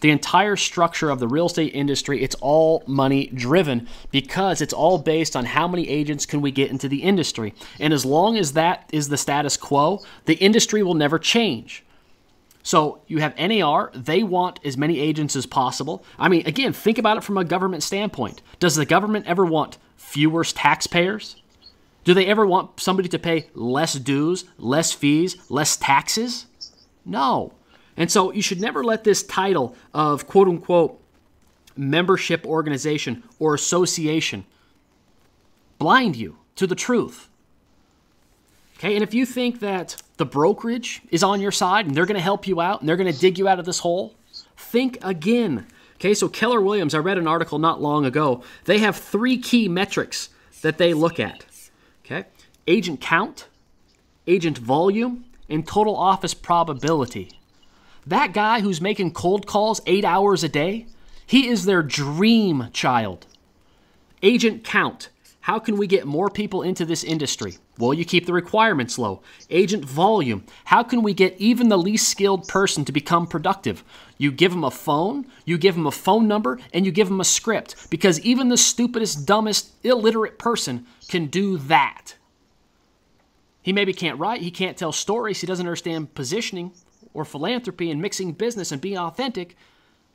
The entire structure of the real estate industry, it's all money driven because it's all based on how many agents can we get into the industry. And as long as that is the status quo, the industry will never change. So you have NAR, they want as many agents as possible. I mean, again, think about it from a government standpoint. Does the government ever want fewer taxpayers? Do they ever want somebody to pay less dues, less fees, less taxes? No. And so you should never let this title of quote unquote membership organization or association blind you to the truth. Okay, and if you think that the brokerage is on your side and they're going to help you out and they're going to dig you out of this hole, think again. Okay, so Keller Williams, I read an article not long ago. They have 3 key metrics that they look at. Okay, agent count, agent volume, and total office probability. That guy who's making cold calls 8 hours a day, he is their dream child. Agent count. How can we get more people into this industry? Well, you keep the requirements low. Agent volume. How can we get even the least skilled person to become productive? You give them a phone, you give them a phone number, and you give them a script. Because even the stupidest, dumbest, illiterate person can do that. He maybe can't write, he can't tell stories, he doesn't understand positioning or philanthropy and mixing business and being authentic.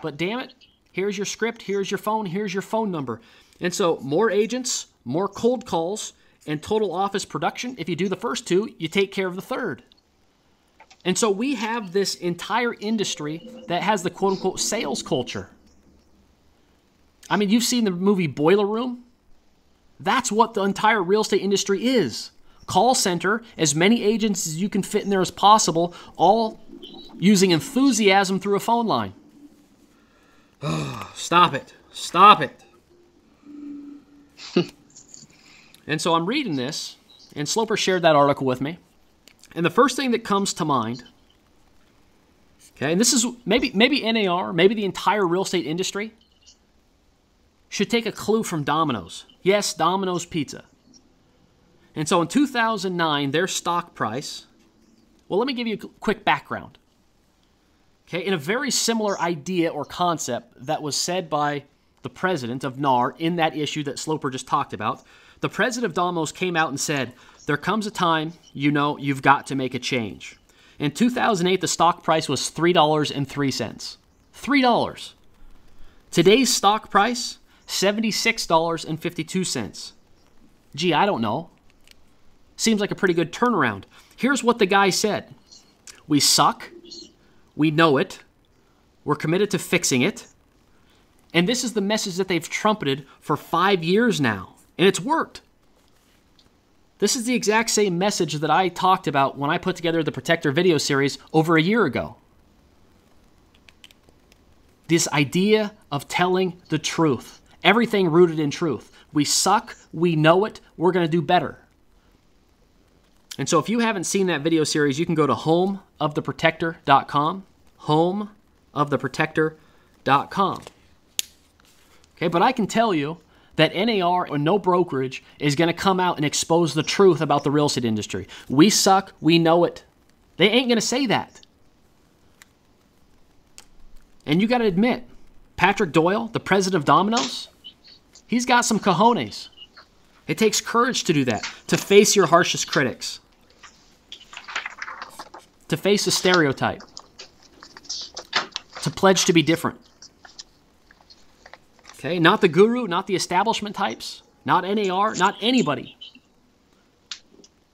But damn it, here's your script, here's your phone number. And so more agents, more cold calls, and total office production. If you do the first 2, you take care of the third. And so we have this entire industry that has the quote-unquote sales culture. I mean, you've seen the movie Boiler Room. That's what the entire real estate industry is. Call center, as many agents as you can fit in there as possible, all using enthusiasm through a phone line. Stop it. Stop it. And so I'm reading this, and Sloper shared that article with me. And the first thing that comes to mind, okay, and this is maybe NAR, maybe the entire real estate industry, should take a clue from Dominoes. Yes, Dominoes Pizza. And so in 2009, their stock price, well, let me give you a quick background. Okay, in a very similar idea or concept that was said by the president of NAR in that issue that Sloper just talked about, the president of Dominoes came out and said, there comes a time, you know, you've got to make a change. In 2008, the stock price was $3.03. $3. Today's stock price, $76.52. Gee, I don't know. Seems like a pretty good turnaround. Here's what the guy said. We suck. We know it. We're committed to fixing it. And this is the message that they've trumpeted for 5 years now. And it's worked. This is the exact same message that I talked about when I put together the Protector video series over a year ago. This idea of telling the truth. Everything rooted in truth. We suck. We know it. We're going to do better. And so if you haven't seen that video series, you can go to homeoftheprotector.com. Homeoftheprotector.com. Okay, but I can tell you that NAR or no brokerage is going to come out and expose the truth about the real estate industry. We suck. We know it. They ain't going to say that. And you got to admit, Patrick Doyle, the president of Dominoes, he's got some cojones. It takes courage to do that, to face your harshest critics, to face a stereotype, to pledge to be different. Okay, not the guru, not the establishment types, not NAR, not anybody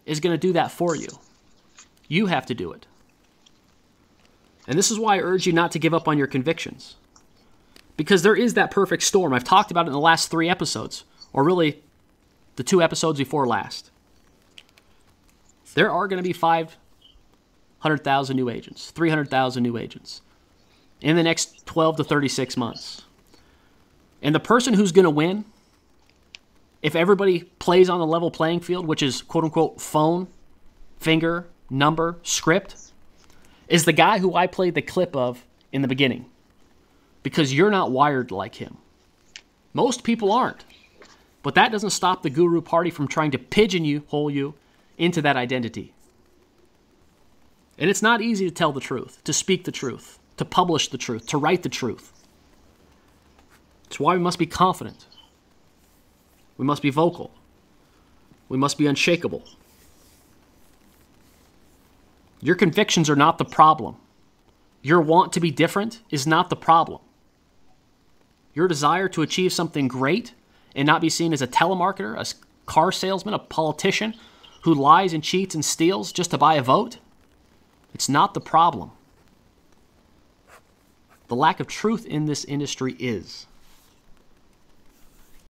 is going to do that for you. You have to do it. And this is why I urge you not to give up on your convictions. Because there is that perfect storm. I've talked about it in the last 3 episodes, or really the 2 episodes before last. There are going to be 500,000 new agents, 300,000 new agents in the next 12 to 36 months. And the person who's going to win, if everybody plays on the level playing field, which is quote-unquote phone, finger, number, script, is the guy who I played the clip of in the beginning. Because you're not wired like him. Most people aren't. But that doesn't stop the guru party from trying to pigeonhole you into that identity. And it's not easy to tell the truth, to speak the truth, to publish the truth, to write the truth. It's why we must be confident. We must be vocal. We must be unshakable. Your convictions are not the problem. Your want to be different is not the problem. Your desire to achieve something great and not be seen as a telemarketer, a car salesman, a politician who lies and cheats and steals just to buy a vote, it's not the problem. The lack of truth in this industry is.